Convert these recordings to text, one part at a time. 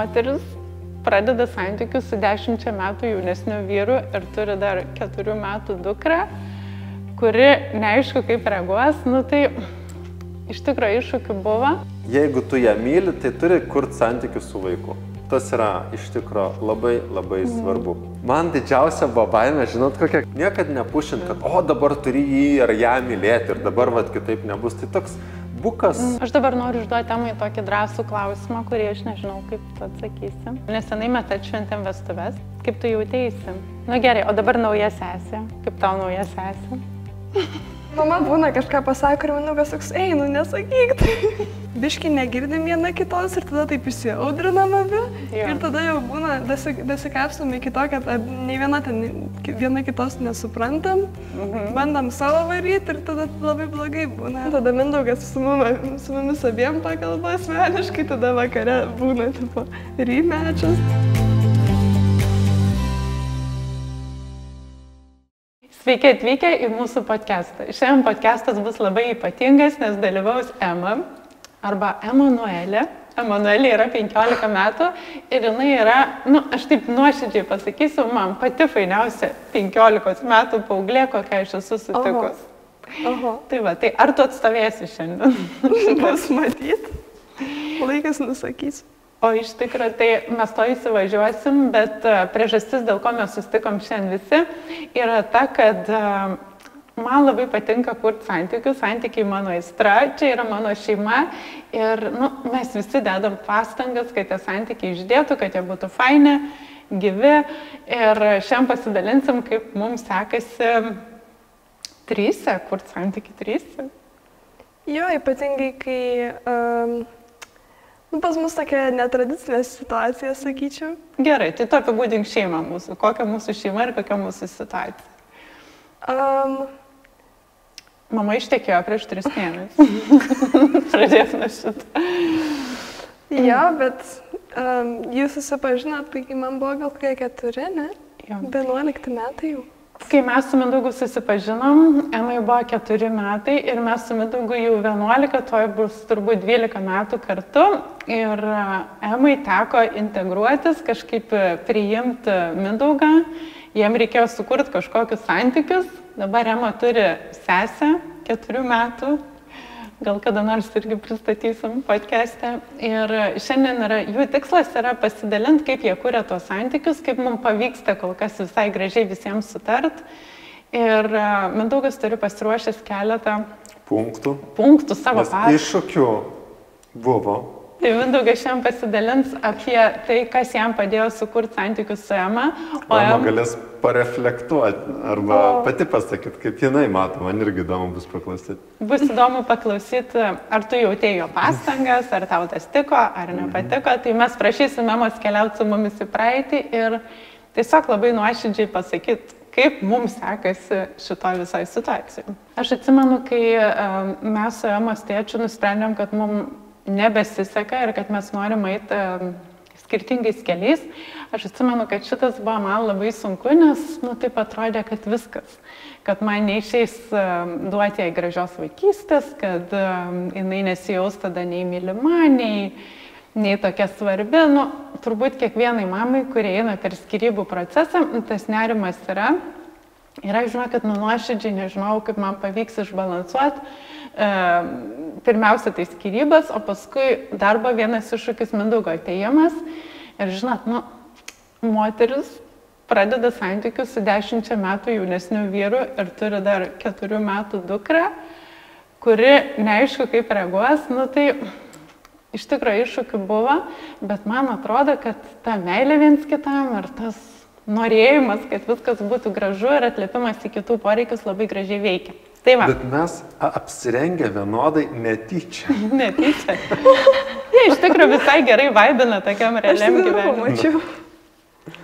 moteris pradeda santykius su 10 metų jaunesniu vyru ir turi dar 4 metų dukrą, kuri neaišku kaip reaguos, nu tai iš tikrųjų iššūkių buvo. Jeigu tu ją myli, tai turi kurti santykius su vaiku. Tas yra iš tikrųjų labai svarbu. Man didžiausia buvo baimė, žinot kokia, niekad nepušint, kad dabar turi jį ar ją mylėti ir dabar kitaip nebus. Tai toks bukas. Aš dabar noriu užduoti Temai tokį drąsų klausimą, kurį aš nežinau, kaip tu atsakysi. Nesenai mes atšventėm vestuves. Kaip tu jautėsi? Nu gerai, o dabar nauja sesė. Kaip tau nauja sesė? Mama būna kažką pasako ir manau, kas toks, einu, nesakyk tai. Biškai negirdim viena kitos ir tada taip įsiaudrinam abi. Ir tada jau būna, dasikapstam iki to, kad nei viena kitos nesuprantam. Bandam savo varyti ir tada labai blogai būna. Tada Mindaugas su mumis abiem pakalba asmeniškai, tada vakare būna tipo rymečias. Sveiki atvykę į mūsų podcastą. Šiandien podcastas bus labai ypatingas, nes dalyvaus Ema arba Emanuelė. Emanuelė yra 15 metų ir jinai yra, aš taip nuoširdžiai pasakysiu, man pati fainiausia 15 metų paauglė, kokią aš esu sutikus. Tai va, tai ar tu atstovėsi šiandien? Bus matyt. Laikas nusakys. O iš tikrųjų, tai mes to įsivažiuosim, bet priežastis, dėl ko mes susitikom šiandien visi, yra ta, kad man labai patinka kurti santykius, santykiai mano aistra, čia yra mano šeima ir mes visi dedam pastangas, kad tie santykiai išdėtų, kad jie būtų faini, gyvi ir šiandien pasidalinsim, kaip mums sekasi tryse, kurti santykiai tryse. Jo, ypatingai, kai pas mus tokia netradicinė situacija, sakyčiau. Gerai, tai tu apibūdink šeimą mūsų. Kokia mūsų šeima ir kokia mūsų situacija? Mama ištekėjo prieš 3 mėnesius. Pradės nuo šitą. Jo, bet jūs susipažinot, kai man buvo gal kokie 4, ne? 11 metai jau. Kai mes su Mindaugu susipažinom, Emai buvo 4 metai ir mes su Mindaugu jau 11, toj bus turbūt 12 metų kartu. Ir Emai teko integruotis, kažkaip priimti Mindaugą. Jiem reikėjo sukurti kažkokius santykius. Dabar Ema turi sesę 4 metų. Gal kada nors irgi pristatysim podcast'e. Ir šiandien jų tikslas yra pasidalinti, kaip jie kuria tuos santykius, kaip mums pavyksta kol kas visai gražiai visiems sutart. Ir Mindaugas turi pasiruošęs keletą punktų savo pasakojimą. Iššūkių buvo. Tai Mindaugas šiandien pasidalins apie tai, kas jam padėjo sukurti santykius su Ema. Ema galės pareflektuoti arba pati pasakyti, kaip jinai mato, man irgi įdomu bus paklausyti. Bus įdomu paklausyti, ar tu jautėjai jo pastangas, ar tau tas tiko, ar nepatiko. Tai mes prašysim Emos keliauti su mumis į praeitį ir tiesiog labai nuoširdžiai pasakyti, kaip mums sekasi šitoj visai situacijai. Aš atsimenu, kai mes su Emos tėčiu nusprendėm, kad mums nebesiseka ir kad mes norim eiti skirtingais keliais. Aš atsimenu, kad šitas buvo man labai sunku, nes taip atrodė, kad viskas. Kad man neišeis duoti jai gražios vaikystės, kad jinai nesijaus tada nei mylima, nei tokia svarbi. Turbūt kiekvienai mamai, kurie eina per skyrybų procesą, tas nerimas yra. Ir aš žinau, kad nuoširdžiai nežinau, kaip man pavyks išbalansuoti. Pirmiausia, tai skyrybas, o paskui darbo vienas iššūkis Mindaugo atėjimas. Ir žinot, moteris pradeda santykius su 10 metų jaunesniu vyru ir turi dar 4 metų dukrą, kuri neaišku kaip reaguos. Tai iš tikrųjų iššūkių buvo, bet man atrodo, kad ta meilė viens kitam ir tas norėjimas, kad viskas būtų gražu ir atliepimas į kitų poreikius labai gražiai veikia. Tai va. Bet mes apsirengę vienodai netyčia. Netyčia. Jie iš tikrųjų visai gerai vaibina tokiam realiam gyvenimui.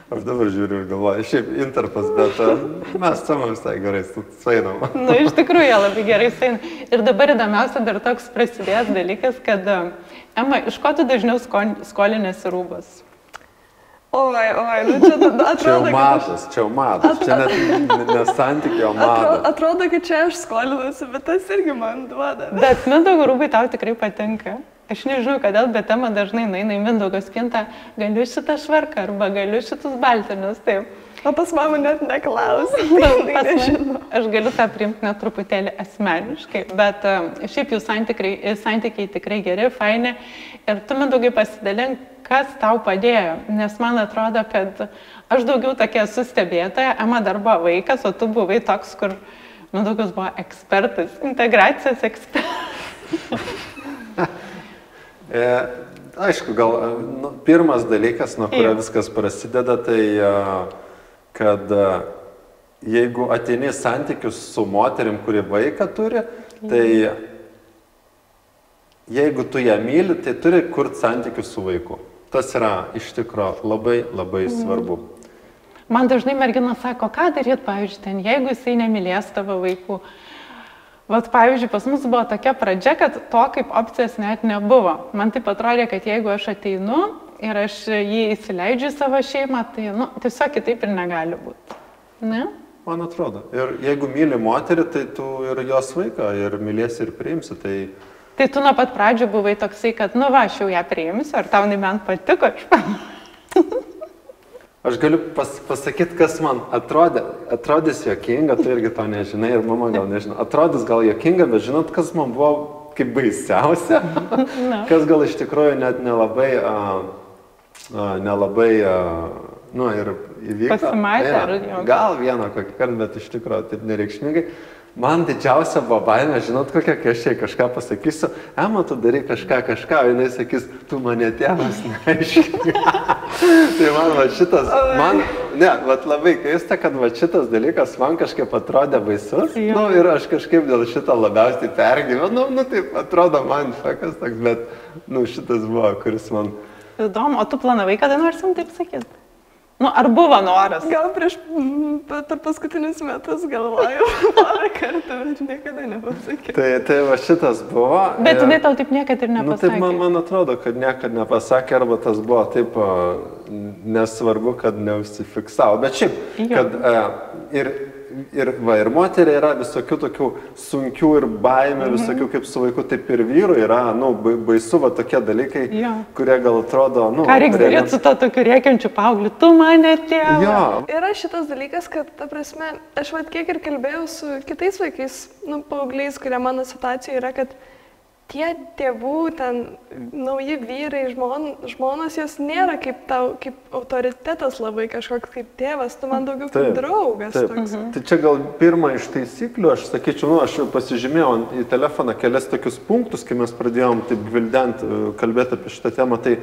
Aš dabar žiūriu ir galvoju, šiaip interpas, bet mes savo visai gerai sueinam. Iš tikrųjų jie labai gerai sueina. Ir dabar įdomiausia dar toks prasidėjęs dalykas, kad Ema, iš ko tu dažniau skolinėsi rūbas? Oi, čia tada atrodo, čia jau matas, čia net nesantykio matas. Atrodo, kad čia aš skolinusi, bet tas irgi man duoda. Bet Mindaugo rūbai tau tikrai patinka. aš nežinau, kodėl, bet tema dažnai nueina į Mindaugo spintą, galiu šitą švarką arba galiu šitus baltinius, taip. O pas mamą net neklausia. Aš galiu tą priimti net truputėlį asmeniškai, bet šiaip jų santykiai tikrai geri, faini. Ir tu, Mindaugai, pasidalink, kas tau padėjo, nes man atrodo, kad aš daugiau tokia esu stebėtoja, Ema dar buvo vaikas, o tu buvai toks, kur Mindaugas buvo ekspertas, integracijos ekspertas. Aišku, gal pirmas dalykas, nuo kurio viskas prasideda, tai kad jeigu ateini santykius su moterim, kuri vaiką turi, tai jeigu tu ją myli, tai turi kurti santykius su vaiku. Tas yra iš tikro labai, labai svarbu. Man dažnai mergina sako, ką daryti, pavyzdžiui, ten, jeigu jisai nemylės tavo vaikų. Vat, pavyzdžiui, pas mus buvo tokia pradžia, kad to kaip opcijos net nebuvo. Man taip atrodė, kad jeigu aš ateinu ir aš jį įsileidžiu į savo šeimą, tai tiesiog kitaip ir negali būti. Ne? Man atrodo. Ir jeigu myli moterį, tai tu ir jos vaiką ir mylėsi ir priimsi. Tai tu nuo pat pradžių buvai toksai, kad, aš jau ją priimsiu, ar tau bent patiko? Aš galiu pasakyti, kas man atrodys juokinga, tu irgi to nežinai ir mama gal nežino. Atrodys gal juokinga, bet žinot, kas man buvo kaip baisiausia? Kas gal iš tikrųjų net nelabai ir įvyko. Pasimatė, ar jau? Gal vieną kokį kartą, bet iš tikrųjų taip nereikšmingai. Man didžiausia buvo baimė, žinot kokia, kai aš jai kažką pasakysiu, Ema, tu darai kažką, o jinai sakys, tu mane tėvas neaiškini. Tai man šitas, labai keista, kad šitas dalykas man kažkaip atrodė baisus. Ir aš kažkaip dėl šito labiausiai pergyvenau, taip atrodo man šakas toks, bet šitas buvo, kuris man... Įdomu, o tu planavai, kada norsim taip sakyti? Ar buvo noras? Gal per paskutinius metus galvojau porą kartų, bet niekada nepasakiau. Tai va šitas buvo. Bet jinai tau taip niekad ir nepasakė. Taip man atrodo, kad niekad nepasakė, arba tas buvo taip nesvarbu, kad neužsifiksavo. Bet šiaip, kad ir moteriai yra visokių tokių sunkių ir baimių, visokių kaip su vaiku, taip ir vyrų yra, baisu va tokie dalykai, kurie gal atrodo, Ką reikia daryti su to tokiu rėkiančiu paaugliu, tu mane tėvą. Yra šitas dalykas, kad, ta prasme, aš kiek ir kalbėjau su kitais vaikais, paaugliais, kurie mano situacijoje yra, kad tie tėvų, ten nauji vyrai, žmonos, jos nėra kaip autoritetas labai kažkoks kaip tėvas, tu man daugiau kaip draugas. Tai čia gal pirma iš taisyklių, aš sakyčiau, aš jau pasižymėjau į telefoną kelias tokius punktus, kai mes pradėjom taip gvildent kalbėti apie šitą temą, tai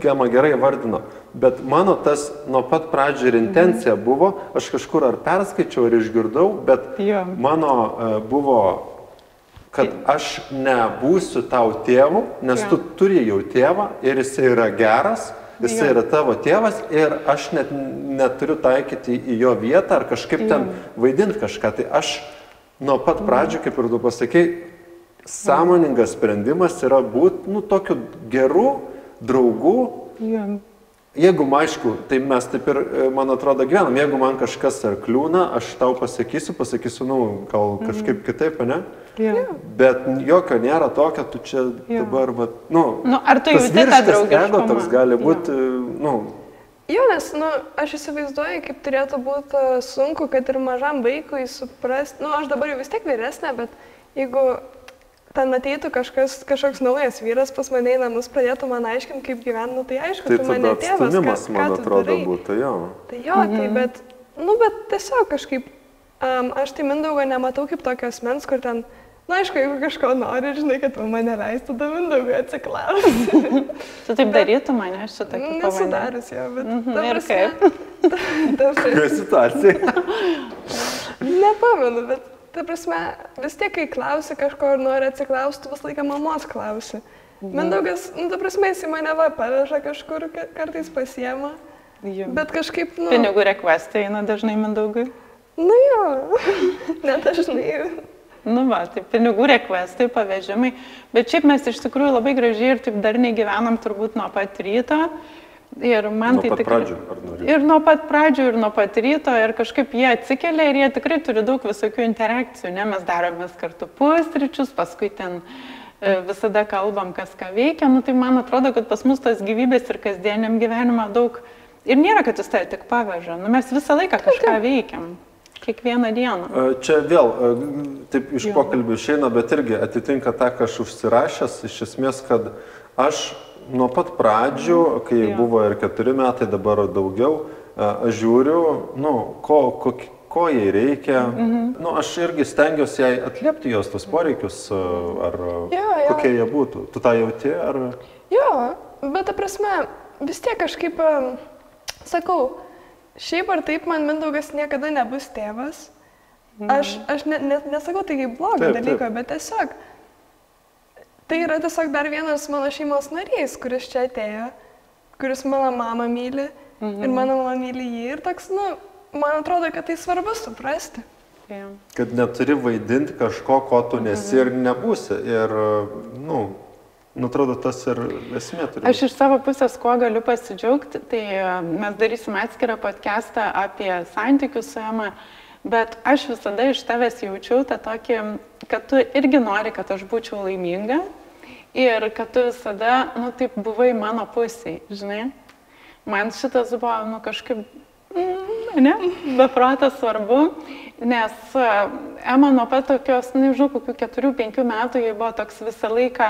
Gema gerai vardino. Bet mano tas nuo pat pradžių ir intencija buvo, aš kažkur ar perskaičiau, ar išgirdau, bet mano buvo... kad aš nebūsiu tau tėvu, nes tu turi jau tėvą ir jisai yra geras, jisai yra tavo tėvas ir aš net neturiu taikyti į jo vietą ar kažkaip ten vaidinti kažką. Tai aš nuo pat pradžių, kaip ir tu pasakei, sąmoningas sprendimas yra būti, tokiu geru draugu. Jeigu, aišku, tai mes taip ir, man atrodo, gyvenam, jeigu man kažkas ar kliūna, aš tau pasakysiu, gal kažkaip kitaip, ne? Bet jokio nėra tokio, tu čia dabar, ar tu jauti tą draugiškumą? Toks gali būti, Jo, nes, aš įsivaizduoju, kaip turėtų būti sunku, kad ir mažam vaikui suprasti, aš dabar jau vis tiek vyresnė, bet jeigu ten ateitų kažkoks naujas vyras pas mane į namus, pradėtų man aiškinti, kaip gyvenu, tai aišku, tu mane tėvas, ką tu darai. Tai bet tiesiog kažkaip, aš tai Mindaugo nematau kaip tokio asmens, kur ten, aišku, jeigu kažko nori, žinai, kad mane leistų, tada Mindaugui atsiklausti. Tu taip darytum mane, aš čia tokį pavadinį. Nesudarius jo, bet... Ir kaip? Kokia situacija? Nepamenu, bet... Ta prasme, vis tiek, kai klausi kažko ir nori atsiklausti, vis laiką mamos klausi. Mindaugas, ta prasme, jis į mane paveža kažkur, kartais pasiema, bet kažkaip, Pinigų rekvestai eina dažnai Mindaugui? Jo, nedažnai. Tai pinigų rekvestai, pavežimai, bet šiaip mes iš tikrųjų labai gražiai ir taip darniai gyvenam turbūt nuo pat ryto. Ir man nuo pat pradžių, ar nuo ir nuo pat pradžių, ir nuo pat ryto, ir kažkaip jie atsikelia ir jie tikrai turi daug visokių interakcijų, ne, mes daromės kartu pusryčius, paskui ten visada kalbam, kas ką veikia, nu tai man atrodo, kad pas mus tos gyvybės ir kasdieniam gyvenime daug ir nėra, kad jis tai tik paveža, nu mes visą laiką kažką veikiam. Kiekvieną dieną. Čia vėl, taip iš pokalbių išeina, bet irgi atitinka tą, ką aš užsirašęs, iš esmės, kad aš nuo pat pradžių, kai buvo ir 4 metai, dabar daugiau, aš žiūriu, nu, ko jai reikia. Nu, aš irgi stengiuosi jai atliepti jos tos poreikius, ar kokie jie būtų. Tu tą jauti, ar... Jo, bet ta prasme, vis tiek kažkaip, sakau, šiaip ar taip man Mindaugas niekada nebus tėvas. Aš nesakau tai kaip blogą dalyką, bet tiesiog tai yra tiesiog dar vienas mano šeimos narys, kuris čia atėjo, kuris mano mamą myli ir mano mama myli jį ir toks, nu, man atrodo, kad tai svarbu suprasti. Kad neturi vaidinti kažko, ko tu nesi ir nebūsi. Ir, nu, atrodo, tas ir esmė turi. Aš iš savo pusės, kuo galiu pasidžiaugti, tai mes darysim atskirą podcastą apie santykius su Ema, bet aš visada iš tavęs jaučiau tą tokį, kad tu irgi nori, kad aš būčiau laiminga ir kad tu visada, nu, taip buvai mano pusėj, žinai. Man šitas buvo, nu, kažkaip, ne, beprotas svarbu, nes Ema nuo pat tokios, nežinau, kokių 4-5 metų, jai buvo toks visą laiką,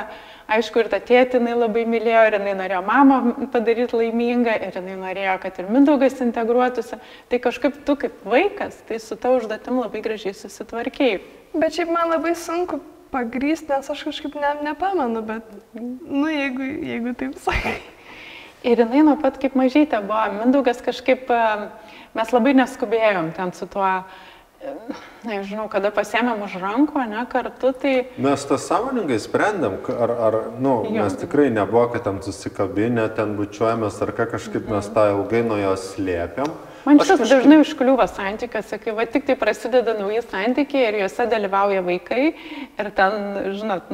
aišku, ir tą tėtį jinai labai mylėjo, ir jinai norėjo mamą padaryti laimingą, ir jinai norėjo, kad ir Mindaugas integruotųsi. Tai kažkaip tu kaip vaikas, tai su ta užduotim labai gražiai susitvarkėjai. Bet šiaip man labai sunku pagrįsti, nes aš kažkaip nepamenu, bet, nu, jeigu taip sakai. Ir jinai nuo pat kaip mažytė buvo. Mindaugas kažkaip, mes labai neskubėjom ten su tuo, nežinau, kada pasiėmėm už rankų, ne, kartu, tai... Mes tą sąmoningai sprendėm, mes tikrai nebuvo, kad ten susikabinę, ten bučiuojamės, ar kažkaip mes tą ilgai nuo jos slėpėm. Man šitas dažnai užkliūva santykiuose, kai va tik tai prasideda nauji santykiai ir juose dalyvauja vaikai ir ten, žinot,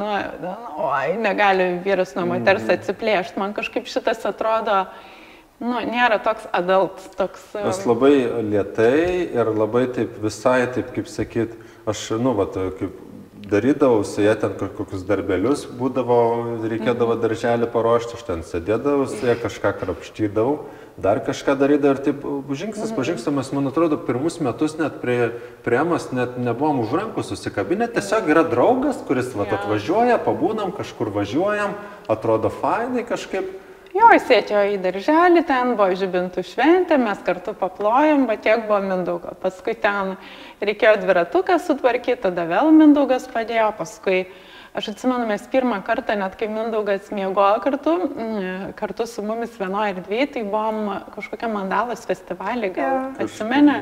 negali vyras nuo moters atsiplėšti. Man kažkaip šitas atrodo, nėra toks adult, toks... Mes labai lėtai ir labai taip visai, taip kaip sakyt, aš, kaip darydavau su jie ten kokius darbelius, būdavo, reikėdavo darželį paruošti, aš ten sėdėdavau su jie, kažką krapštydavau, dar kažką darydavau ir taip žingsnis po žingsnio, mes, man atrodo, pirmus metus net prie Emos net nebuvom už rankų susikabinę, tiesiog yra draugas, kuris atvažiuoja, pabūnam, kažkur važiuojam, atrodo fainai kažkaip. Jo, jis atėjo į darželį, ten buvo žibintų šventė, mes kartu paplojom, bet tiek buvo Mindaugo. Paskui ten reikėjo dviratuką sutvarkyti, tada vėl Mindaugas padėjo, paskui, aš atsimenu, mes pirmą kartą, net kai Mindaugas miegojo kartu su mumis vienoje erdvėje, tai buvom kažkokią Mandalos festivalį, gal atsimeni.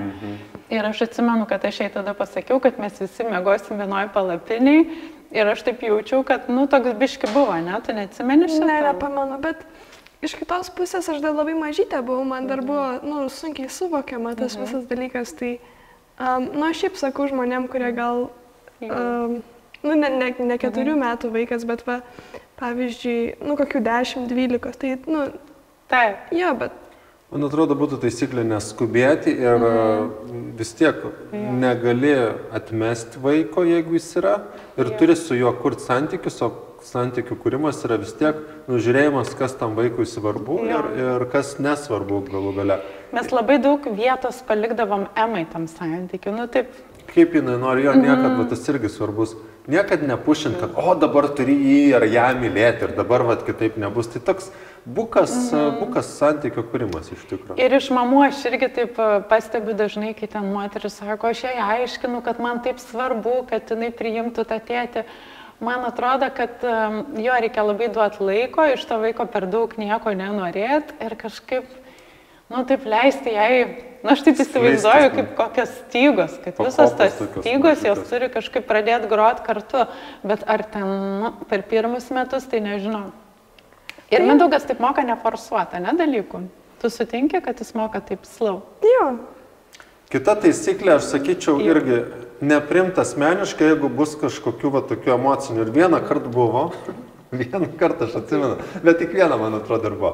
Ir aš atsimenu, kad aš jai tada pasakiau, kad mes visi miegosim vienoje palapiniai ir aš taip jaučiau, kad, toks biški buvo, ne, tu neatsimeni šitą? Ne, nepamenu, bet... Iš kitos pusės aš dar labai mažytė buvau, man dar buvo sunkiai suvokiama tas visas dalykas, tai, aš šiaip sakau žmonėm, kurie gal, ne 4 metų vaikas, bet pavyzdžiui, kokių 10-12, tai, taip. Jo, bet... Man atrodo, būtų taisyklė neskubėti ir vis tiek negali atmesti vaiko, jeigu jis yra, ir turi su juo kurti santykius, o santykių kūrimas yra vis tiek žiūrėjimas, kas tam vaikui svarbu ir kas nesvarbu galų gale. Mes labai daug vietos palikdavom Emai tam santykiu, taip. Kaip jinai nori, jo niekad, tas irgi svarbus, niekad nepušint, kad dabar turi jį ar ją mylėti ir dabar kitaip nebus. Tai toks bukas santykių kūrimas iš tikrųjų. Ir iš mamų aš irgi taip pastebiu dažnai, kai ten moteris sako, aš jai aiškinu, kad man taip svarbu, kad jinai priimtų tą tėtį. Man atrodo, kad jo reikia labai duoti laiko, iš to vaiko per daug nieko nenorėt ir kažkaip, taip leisti jai, aš taip įsivaizduoju kaip kokios stygos, kad visos tas stygos jos turi kažkaip pradėti groti kartu, bet ar ten per pirmus metus, tai nežinau. Ir Mindaugas taip moka neforsuotą, dalykų. Tu sutinki, kad jis moka taip slow? Jo. Kita taisyklė, aš sakyčiau, irgi neprimta asmeniškai, jeigu bus kažkokių tokių emocinių. Ir vieną kartą buvo, aš atsimenu, bet tik vieną, man atrodo, ir buvo,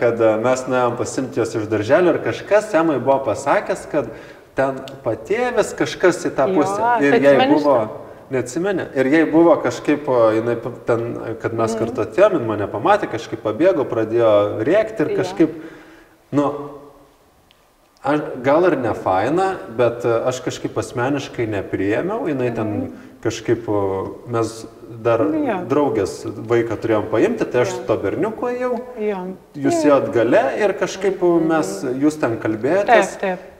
kad mes nuėjom pasimti jos iš darželio ir kažkas Emai buvo pasakęs, kad ten patėvis kažkas į tą pusę. Ir jai buvo, neatsimeni. Ir jai buvo kažkaip, jinai ten, kad mes kartu atėjom, mane pamatė, kažkaip pabėgo, pradėjo rėkti ir kažkaip, nu, gal ir ne faina, bet aš kažkaip asmeniškai nepriėmiau, jinai ten kažkaip, mes dar draugės vaiką turėjom paimti, tai aš su to berniuku ėjau, jūs ėjot gale ir kažkaip jūs ten kalbėjotės. Taip.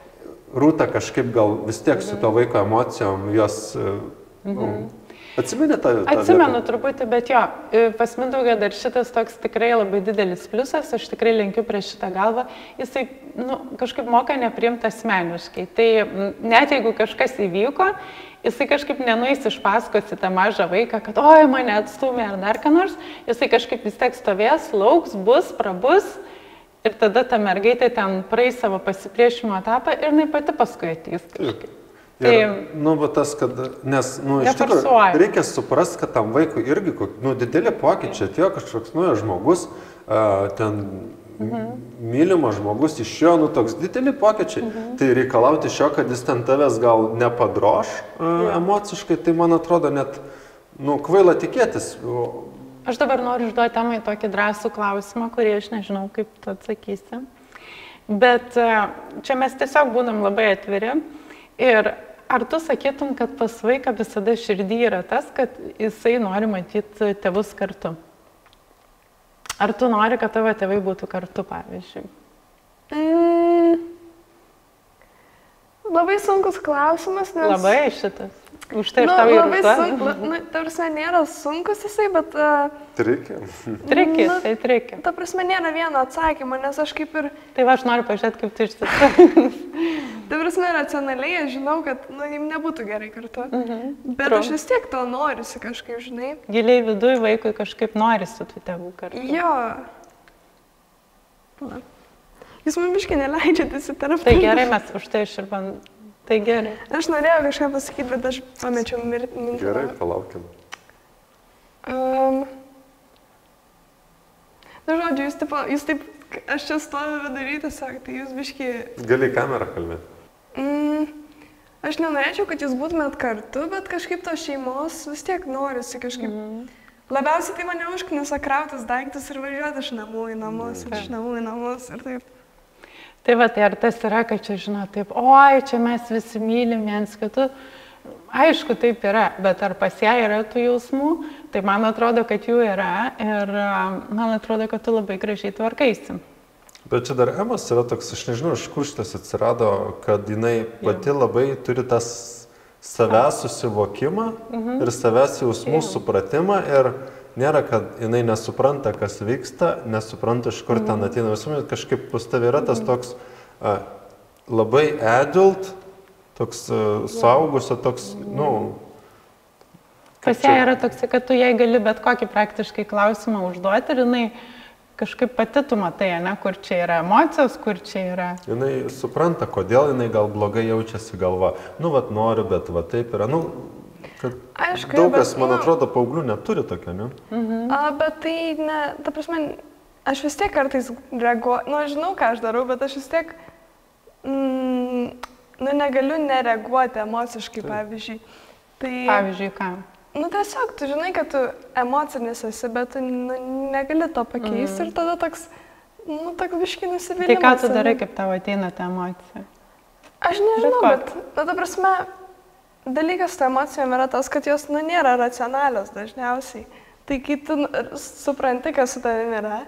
Rūta kažkaip gal vis tiek su to vaiko emocijom jos... Atsimeni tą? Atsimenu truputį, bet jo, pas Mindaugą dar šitas toks tikrai labai didelis pliusas, aš tikrai lenkiu prie šitą galvą, jisai kažkaip moka nepriimti asmeniškai. Tai net jeigu kažkas įvyko, jisai kažkaip nenueis iš paskos į tą mažą vaiką, kad oi, mane atstumė ar dar ką nors, jisai kažkaip vis tiek stovės, lauks, prabus. Ir tada ta mergaitė ten praeis savo pasipriešimo etapą ir jinai pati paskui ateis kažkaip. Ir, tas, kad, nes, iš tikrųjų, reikia suprasti, kad tam vaikui irgi, dideli pokyčiai, atėjo kažkoks naujas žmogus, ten mylimas žmogus iš jo, toks dideli pokyčiai, tai reikalauti iš jo, kad jis ten tavęs gal nepadroš emociškai, tai man atrodo net, kvaila tikėtis. Aš dabar noriu užduoti temai tokį drąsų klausimą, kurį aš nežinau, kaip tu atsakysi. Bet čia mes tiesiog būnam labai atviri. Ir ar tu sakytum, kad pas vaiką visada širdį yra tas, kad jisai nori matyti tėvus kartu? Ar tu nori, kad tavo tėvai būtų kartu, pavyzdžiui? Labai sunkus klausimas, nes... Labai šitas. Už tai ir tau ir užduodu. Tarsi nėra sunkus jisai, bet... Trikis, tai trikis. Ta prasme nėra vieno atsakymo, nes aš kaip ir... Tai aš noriu pažiūrėti, kaip tu išsisakys. Ta prasme, racionaliai aš žinau, kad jim nebūtų gerai kartu. Bet aš vis tiek to norisi kažkaip, žinai. Giliai viduje vaikui kažkaip norisi tų tėvų kartu. Jo. Jūs man biškai neleidžiate įsitarpti. Tai gerai, mes už tai iširban. Tai gerai. Aš norėjau kažką pasakyti, bet aš pamečiau mintį. Gerai, palaukim. Žodžiu, jūs taip, aš čia stoviu vidury tiesiog, tai jūs biškai... Gali kamerą kalbėti. Aš nenorėčiau, kad jūs būtumėt kartu, bet kažkaip tos šeimos vis tiek norisi kažkaip... Labiausiai tai mane užknisa krautis daiktus ir važiuoti iš namų į namus, iš namų į namus ir taip. Tai va, tai ar tas yra, kad čia, žinot, taip, oi, čia mes visi mylim viens kitų. Aišku, taip yra, bet ar pas ją yra tų jausmų, tai man atrodo, kad jų yra ir man atrodo, kad tu labai gražiai tvarkaisi. Bet čia dar Emos yra toks, aš nežinau, iš kur šitas atsirado, kad jinai pati labai turi tas savęs susivokimą ir savęs jausmų supratimą ir nėra, kad jinai nesupranta, kas vyksta, nesupranta, iš kur ten ateina visuomet, kažkaip pas tavai yra tas toks labai adult, toks suaugusio, toks, Pas ją yra toks, kad tu jai gali bet kokį praktiškai klausimą užduoti ir jinai kažkaip pati tu matai, kur čia yra emocijos, kur čia yra. Jinai supranta, kodėl jinai gal blogai jaučiasi galva. Noriu, bet taip yra. Aišku, daug kas, man atrodo, paauglių neturi tokio, ne? Bet tai, ne, ta prasme, aš vis tiek kartais reaguoju, aš žinau, ką aš darau, bet aš vis tiek, negaliu nereaguoti emociškai, pavyzdžiui. Pavyzdžiui, ką? Tiesiog, tu žinai, kad tu emocinis esi, bet tu negali to pakeisti ir tada toks, toks biškai nusivylimas. Tai ką tu darai, kaip tavo ateina ta emocija? Aš nežinau, bet, ta prasme, dalykas su emocijom yra tas, kad jos, nėra racionalios dažniausiai. Tai kai tu supranti, kas su tavimi yra,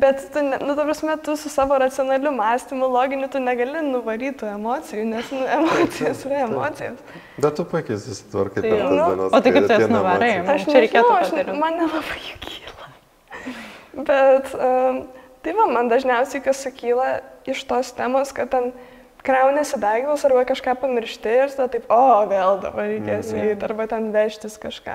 bet tu, ta prasme, tu su savo racionaliu mąstymu, loginiu, tu negali nuvaryti tų emocijų, nes emocijos yra emocijos. Bet tu puikiai susitvarkai per tas dienas. O tai kaip tu jas nuvarai? Aš nežinau, man nelabai jų kyla. Bet, tai man dažniausiai kas sukyla iš tos temos, kad ten kraunėsi daiktus arba kažką pamiršti ir tada taip, vėl dabar reikės eiti arba ten vežtis kažką.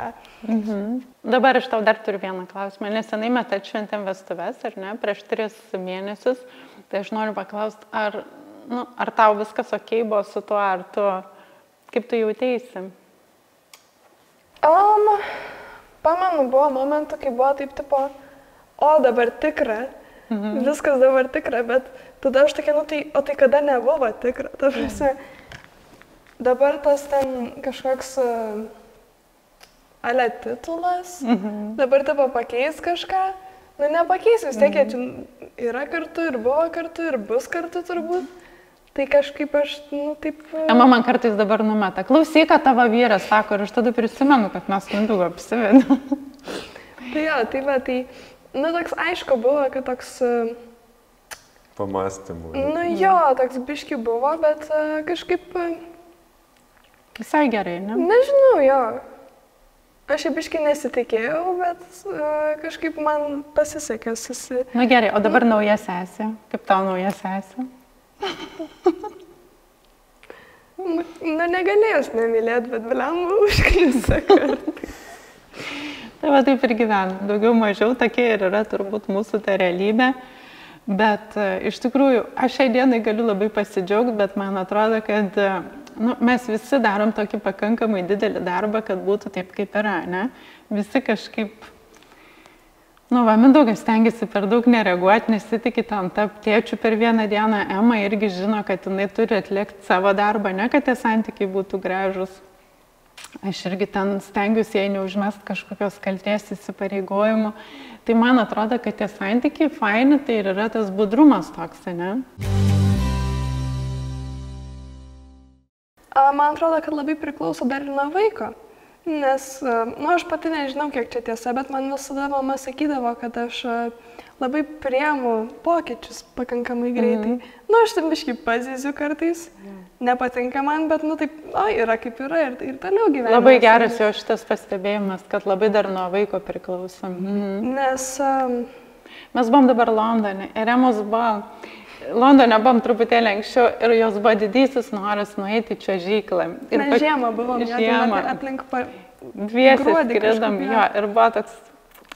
Dabar aš tau dar turiu vieną klausimą. Nesenai mes atšventėm vestuves, ar ne, prieš 3 mėnesius. Tai aš noriu paklausti, ar tau viskas okei buvo su tuo, ar tu, kaip tu jauteisi? Pamenu, buvo momentų, kai buvo taip tipo, dabar tikra. Viskas dabar tikra, bet tada aš tokia, o tai kada nebuvo tikra, ta prasme, dabar tas ten kažkoks ale titulas, dabar tavo pakeis kažką, nu nepakeis vis tiek, čia yra kartu ir buvo kartu ir bus kartu turbūt. Tai kažkaip aš, nu taip... Ema man kartais dabar numeta, klausyk, ką tavo vyras sako, ir aš tada prisimenu, kad mes Mindaugu apsivedėm. Tai jo, tai va, tai, nu toks aišku buvo, kad toks... Pamastymų. Nu jo, toks biški buvo, bet kažkaip... Visai gerai, ne? Nežinau, jo. Aš jau biški nesitikėjau, bet kažkaip man pasisekė susi... Na gerai, o dabar nauja sesė. Kaip tau nauja sesė? Nu negalėjus nemylėt, bet blemba užknisa kartais. Tai va taip ir gyvenam. Daugiau mažiau tokia ir yra turbūt mūsų ta realybė. Bet iš tikrųjų, aš šiai dienai galiu labai pasidžiaugti, bet man atrodo, kad mes visi darom tokį pakankamai didelį darbą, kad būtų taip, kaip yra, ne? Visi kažkaip... Nu, va, Mindaugas stengiasi per daug nereaguoti, nesitikė tam tapti tėčiu per vieną dieną. Ema irgi žino, kad jinai turi atlikti savo darbą, ne kad tie santykiai būtų gražus. Aš irgi ten stengiuosi jai neužmest kažkokios kaltės įsipareigojimų. Tai man atrodo, kad tie santykiai faini, tai ir yra tas budrumas toks, ne? Man atrodo, kad labai priklauso dar ir nuo vaiko. Nes, nu, aš pati nežinau, kiek čia tiesa, bet man visada mama sakydavo, kad aš labai priemu pokyčius pakankamai greitai. Nu, aš tam biškai pazyziu kartais, nepatinka man, bet, nu, taip, yra kaip yra ir toliau gyvenimas. Labai geras jo šitas pastebėjimas, kad labai dar nuo vaiko priklausom. Nes... Mes buvom dabar Londone ir Emos buvo... Londone buvom truputėlį anksčiau ir jos buvo didysis noras nueiti čiuožyklą. Mes žiemą buvom, aplink dviese skridom, jo, ir buvo toks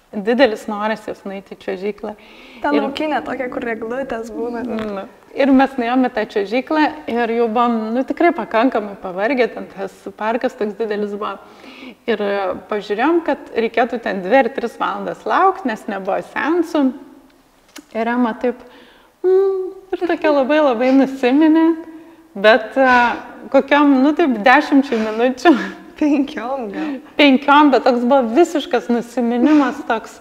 didelis noras jos nueiti čiuožyklą. Ta laukinė tokia, kur eglutės būna. Ir mes nuėjome tą čiuožyklą ir jau buvom, nu, tikrai pakankamai pavargę, ten tas parkas toks didelis buvo. Ir pažiūrėjom, kad reikėtų ten 2 ar 3 valandas laukti, nes nebuvo seansų. Ir Ema taip... Ir tokia labai labai nusiminė, bet kokiam, nu taip, 10 minučių. 5 gal. 5, bet toks buvo visiškas nusiminimas toks.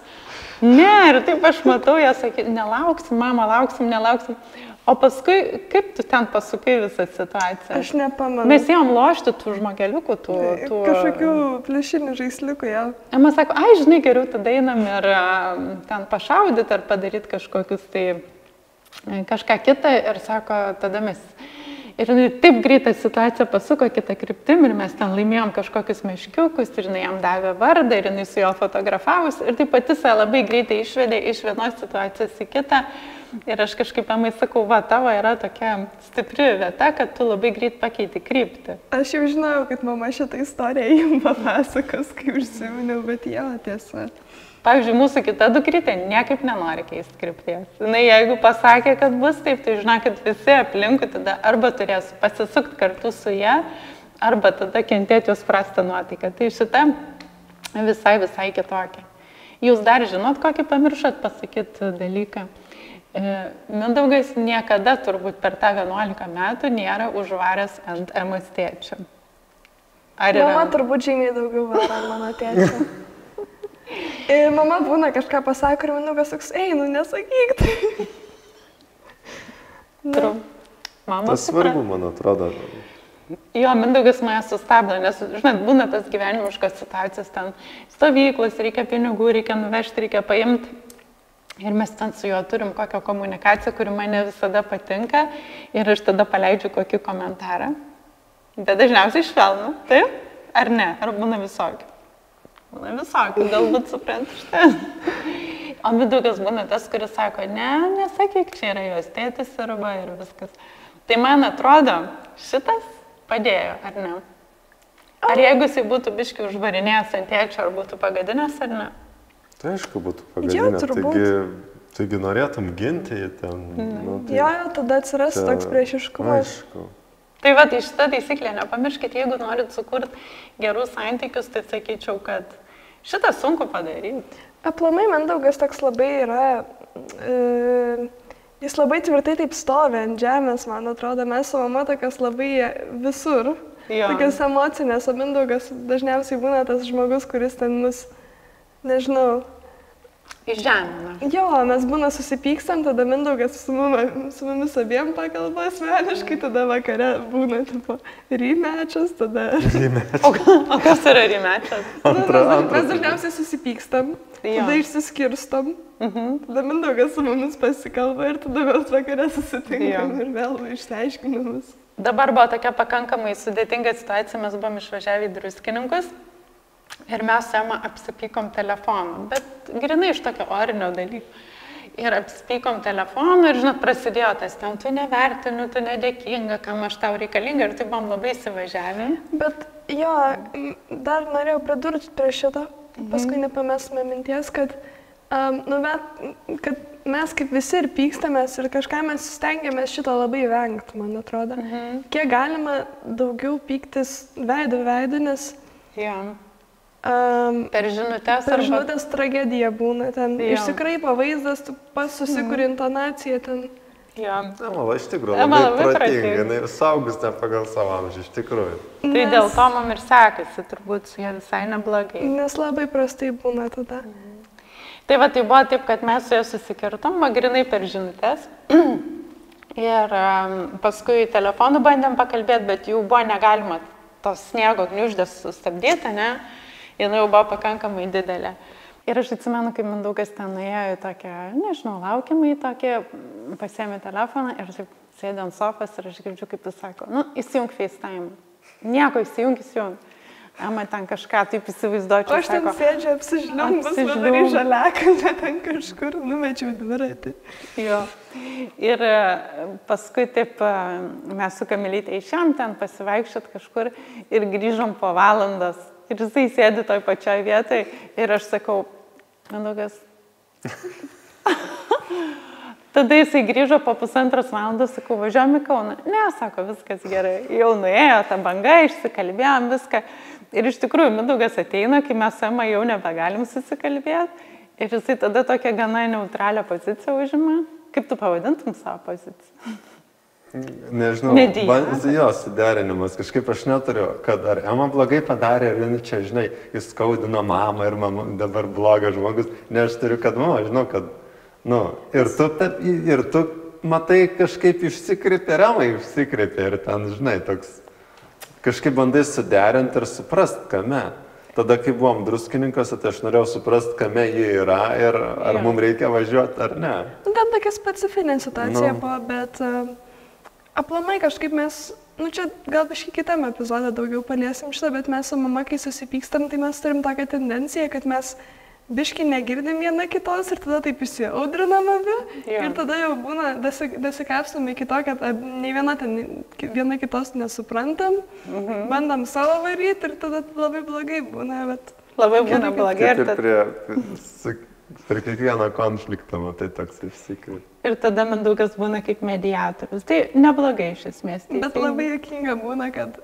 Ne, ir taip aš matau, jie sakė, nelauksim, mama, nelauksim. O paskui, kaip tu ten pasukai visą situaciją? Aš nepamenu. Mes ėjom lošti tų žmogeliukų, tų... Kažkokių pliušinių žaisliukų, jau. Ema sako, ai, žinai, geriau tada einam ir ten pašaudyti ar padaryti kažkokius tai... kažką kitą ir sako, tada mes... Ir taip greitai situacija pasuko kitą kryptim ir mes ten laimėjom kažkokius meškiukus ir jinai jam davė vardą ir jinai su jo fotografavus ir taip pati save labai greitai išvedė iš vienos situacijos į kitą. Ir aš kažkaip Emai sakau, va, tavo yra tokia stipri vieta, kad tu labai greit pakeiti kryptį. Aš jau žinojau, kad mama šitą istoriją jums papasakos, kai užsiminiau, bet jo, tiesa. Pavyzdžiui, mūsų kita dukrytė niekaip nenori keisti krypties. Jinai, jeigu pasakė, kad bus taip, tai žinau, kad visi aplinkui tada arba turės pasisukti kartu su ją, arba tada kentėti jos prastą nuotaiką. Tai šita visai kitokia. Jūs dar žinot, kokį pamiršot pasakyti dalyką? Mindaugas niekada turbūt per tą 11 metų nėra užvaręs ant Emos tėčio. Mama turbūt žymiai daugiau varo ant mano tėčio. Ir mama būna kažką pasako ir Mindaugas toks, nu nesakyk tai. Tas svarbu, man atrodo. Jo, Mindaugas mane sustabdo, nes, žinot, būna tas gyvenimiškos situacijos, ten stovyklos, reikia pinigų, reikia nuvežti, reikia paimti. Ir mes ten su juo turim kokią komunikaciją, kuri mane visada patinka ir aš tada paleidžiu kokį komentarą. Bet dažniausiai švelnu, taip? Ar ne? Ar būna visokių? Būna visokių, galbūt suprantu šitą. O Mindaugas būna tas, kuris sako, ne, nesakyk, čia yra jos tėtis arba ir viskas. Tai man atrodo, šitas padėjo, ar ne? Ar jeigu jisai būtų biškai užvarinėjęs ant tėčio, ar būtų pagadinęs, ar ne? Tai aišku, būtų pagadinęs. Taigi norėtum ginti ten. Nu, tai... Jo, tada atsiras toks priešiškumas. Aišku. Tai va, tai šitą taisyklę nepamirškit, jeigu norit sukurti gerus santykius, tai sakyčiau, kad šitą sunku padaryti. Aplamai Mindaugas toks labai yra, jis labai tvirtai taip stovi ant žemės, man atrodo, mes su mama tokios labai visur. Jo. tokias emocinės, o Mindaugas dažniausiai būna tas žmogus, kuris ten mus, nežinau, Įžemina. jo, mes būna susipykstam, tada Mindaugas su mumis abiem pakalba asmeniškai, tada vakare būna, tipo, rymečas, tada... O kas yra rymečas? Mes dažniausiai susipykstam, Jo. tada išsiskirstam, tada Mindaugas su mumis pasikalba ir tada mes vakare susitinkam Jo. ir vėl išsiaiškinamus. Dabar buvo tokia pakankamai sudėtinga situacija, mes buvom išvažiavę į Druskininkus ir mes su Ema apsipykom telefonu, bet grinai iš tokio orinio dalyko. Ir apsipykom telefonu ir, žinot, prasidėjo tas ten, tu nevertinu, tu nedėkinga, kam aš tau reikalinga ir tai buvom labai įsivažiavę. Bet jo, dar norėjau pridurti prie šito, paskui nepamestume minties, kad, kad mes kaip visi ir pykstamės ir kažką mes stengiamės šito labai vengti, man atrodo. Kiek galima daugiau pyktis veidų, nes Jo. Per žinutės per žinutės tragedija būna, ten Jo. išsikraipo vaizdas, tu pas susikuri intonaciją ten. Jo. Ema, iš tikrųjų, Ema labai labai protinga, protinga. jinai saugus ne pagal savo amžių, iš tikrųjų. Tai dėl to man ir sekasi, turbūt su ja visai neblogai. Nes labai prastai būna tada. Tai va, tai buvo taip, kad mes su ja susikirtom, grinai per žinutės. Ir paskui telefonu bandėm pakalbėti, bet jų buvo negalima tos sniego gniuždės sustabdyti, ne? Jis jau buvo pakankamai didelė. Ir aš atsimenu, kai Mindaugas ten nuėjo į tokią, nežinau, laukimą į tokį, pasiėmė telefoną ir taip sėdė ant sofas ir aš girdžiu, kaip jis sako, nu, įsijung FaceTime. Nieko, įsijung. Ema ten kažką taip įsivaizduočiau. Aš ten sėdžiu apsižliumbus, vadari žaliaką, bet ten kažkur numečiau dviratį. Jo. Ir paskui taip mes su Kamilyte išėjom ten pasivaikščiot kažkur ir grįžom po valandos. Ir jisai sėdi toj pačioj vietoj ir aš sakau, Mindaugas. Tada jisai grįžo po 1,5 valandos, sakau, važiuojam į Kauną. Ne, sako, viskas gerai. Jau nuėjo ta banga, išsikalbėjom viską. Ir iš tikrųjų Mindaugas ateina, kai mes su Ema jau nebegalim susikalbėti. Ir jisai tada tokią gana neutralią poziciją užima. Kaip tu pavadintum savo poziciją? Nežinau, jo suderinimas, kažkaip aš neturiu, kad ar Ema blogai padarė, ir čia, žinai, jis skaudino mamą ir mama dabar blogas žmogus, ne aš turiu, kad mama, žinau, kad, nu, ir tu matai kažkaip išsikreipė, ir Ema išsikreipė ir ten, žinai, toks, kažkaip bandai suderinti ir suprast, kame. Tada, kai buvom Druskininkose, tai aš norėjau suprast, kame ji yra ir ar mums reikia važiuoti ar ne. Gan tokia specifinė situacija buvo, bet... Aplamai kažkaip mes, nu čia gal biškai kitam epizode daugiau paliesim šitą, bet mes su mama, kai susipykstam, tai mes turim tokią tendenciją, kad mes biškai negirdim viena kitos ir tada taip įsiaudrinam abi. Ir tada jau būna, dasikapstam iki to, kad nei viena kitos nesuprantam, bandam savo varyti ir tada labai blogai būna, bet... Labai būna blogai. Per kiekvieną konfliktą, tai toks išsikreipė. Ir tada Mindaugas būna kaip mediatorius. Tai neblogai iš esmės. Bet labai juokinga būna, kad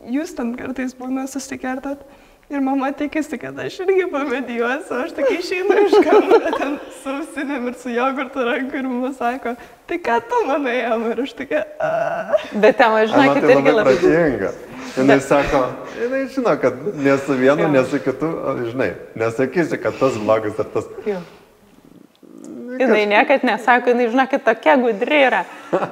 jūs ten kartais būna susikertat ir mama tikisi, kad aš irgi pamedijuosiu, aš tik išeinu iš kambario ten su ausinėm ir su jogurtu ranku ir mama sako, tai ką tu manai, Ema, ir aš tokia... Bet Ema, žinokit, tai irgi labai... Protinga. Jinai sako, jinai žino, kad nesu vienu, nesu kitu, žinai, nesakysi, kad tas blogas ar tas... Jinai niekad nesako, jinai, žinokit, tokia gudri yra.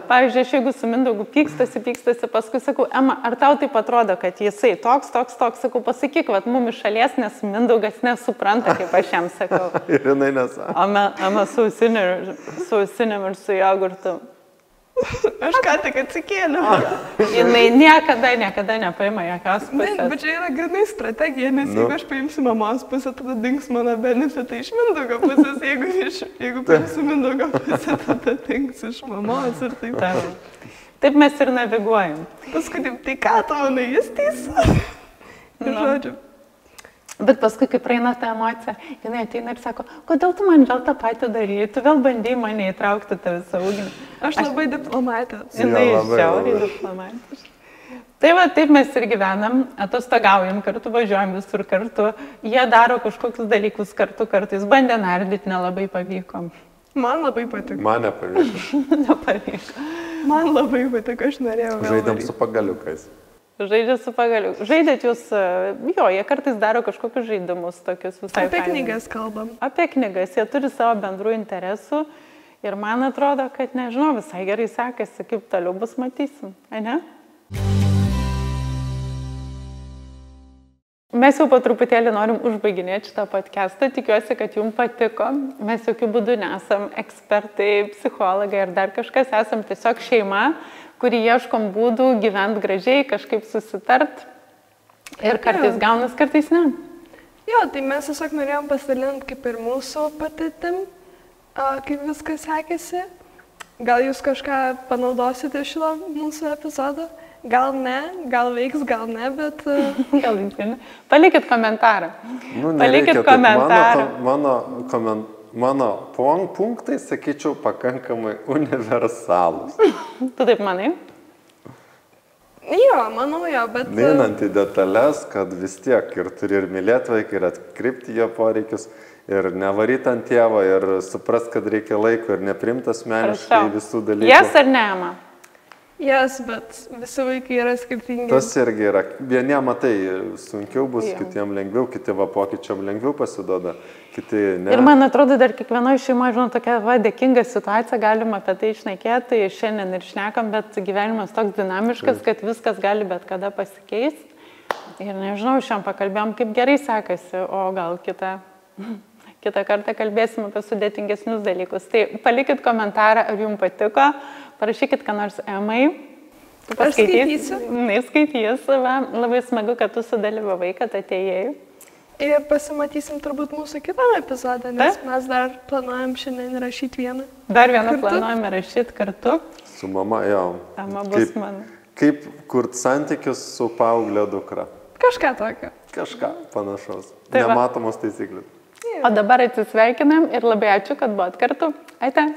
Pavyzdžiui, aš jeigu su Mindaugu pykstasi, paskui sakau, Ema, ar tau taip atrodo, kad jisai toks, sakau, pasakyk, vat mum iš šalies, nes Mindaugas nesupranta, kaip aš jam sakau. Ir jinai nesako. Ema su ausinėm ir su jogurtu. Aš ką tik atsikėliau. Jinai niekada nepaima jokios pusės. Bet čia yra grinai strategija, nes jeigu aš paimsiu mamos pusę, tada dings mano benefitai iš Mindaugo pusės, jeigu paimsiu Mindaugo pusę, tada dings iš mamos ir taip. Taip mes ir naviguojam. Paskui taip, tai ką tu manai, jis teisus? Ir žodžiu. Bet paskui, kai praeina ta emocija, jinai ateina ir sako, kodėl tu man vėl tą patį daryti, tu vėl bandai mane įtraukti tą visą ugnį. Aš labai diplomatė. Jinai žiauriai diplomatiška. Tai va, taip mes ir gyvenam, atostogaujam kartu, važiuojam visur kartu, jie daro kažkokius dalykus kartu, kartais bandė nardyti, nelabai pavyko. Man labai patiko. Man nepavyko. Nepavyko. Man labai patiko, aš norėjau. Žaidėm su pagaliukais. Žaidžia su pagaliuku. Žaidėt jūs, jo, jie kartais daro kažkokius žaidimus tokius visai. Apie knygas kalbam. Apie knygas, jie turi savo bendrų interesų ir man atrodo, kad nežinau, visai gerai sekasi, kaip toliau bus, matysim, ne? Mes jau po truputėlį norim užbaiginėti šitą podcastą, tikiuosi, kad jums patiko. Mes jokių būdų nesam ekspertai, psichologai ar dar kažkas, esam tiesiog šeima, kuri ieškom būdų gyventi gražiai, kažkaip susitart ir kartais gaunas, kartais ne. Jo, tai mes tiesiog norėjom pasidalinti kaip ir mūsų patirtim, kaip viskas sekėsi. Gal jūs kažką panaudosite šito mūsų epizodo? Gal ne, gal veiks, gal ne, bet... Gal veiks, ne. Palikit komentarą. Nu, Palikit komentarą. Mano punktai, sakyčiau, pakankamai universalūs. Tu taip manai? Jo, manau jo, bet... Neinant į detalės, kad vis tiek ir turi ir mylėti vaiką, ir atkreipti jo poreikius, ir nevaryti ant tėvo, ir suprast, kad reikia laiko, ir neprimti asmeniškai visų dalykų. Jas ar ne, Ema? Jas, bet visi vaikai yra skirtingi. Tas irgi yra. Vieniem, matai, sunkiau bus, kitiem lengviau, kiti va pokyčiam lengviau pasiduoda, kiti ne. Ir man atrodo, dar kiekvienoje šeimoje, žinau, tokia dėkinga situacija, galima apie tai išnekėti, tai šiandien ir šnekam, bet gyvenimas toks dinamiškas, kad viskas gali bet kada pasikeisti. Ir nežinau, šiandien pakalbėjom, kaip gerai sekasi, o gal kitą kartą kalbėsim apie sudėtingesnius dalykus. Tai palikit komentarą, ar jums patiko. Parašykit, ką nors Emai. Aš skaitysiu. Skaitys. Labai smagu, kad tu sudalyvavai, kad atėjai. Ir pasimatysim turbūt mūsų kitame epizode, nes mes dar planuojam šiandien rašyti vieną. Dar vieną planuojame rašyti kartu. Su mama, jo. Mama bus mano. Kaip kurt santykius su paauglio dukra. Kažką tokio. Kažką panašaus. Nematomos taisyklės. O dabar atsisveikinam ir labai ačiū, kad buvot kartu. Aite.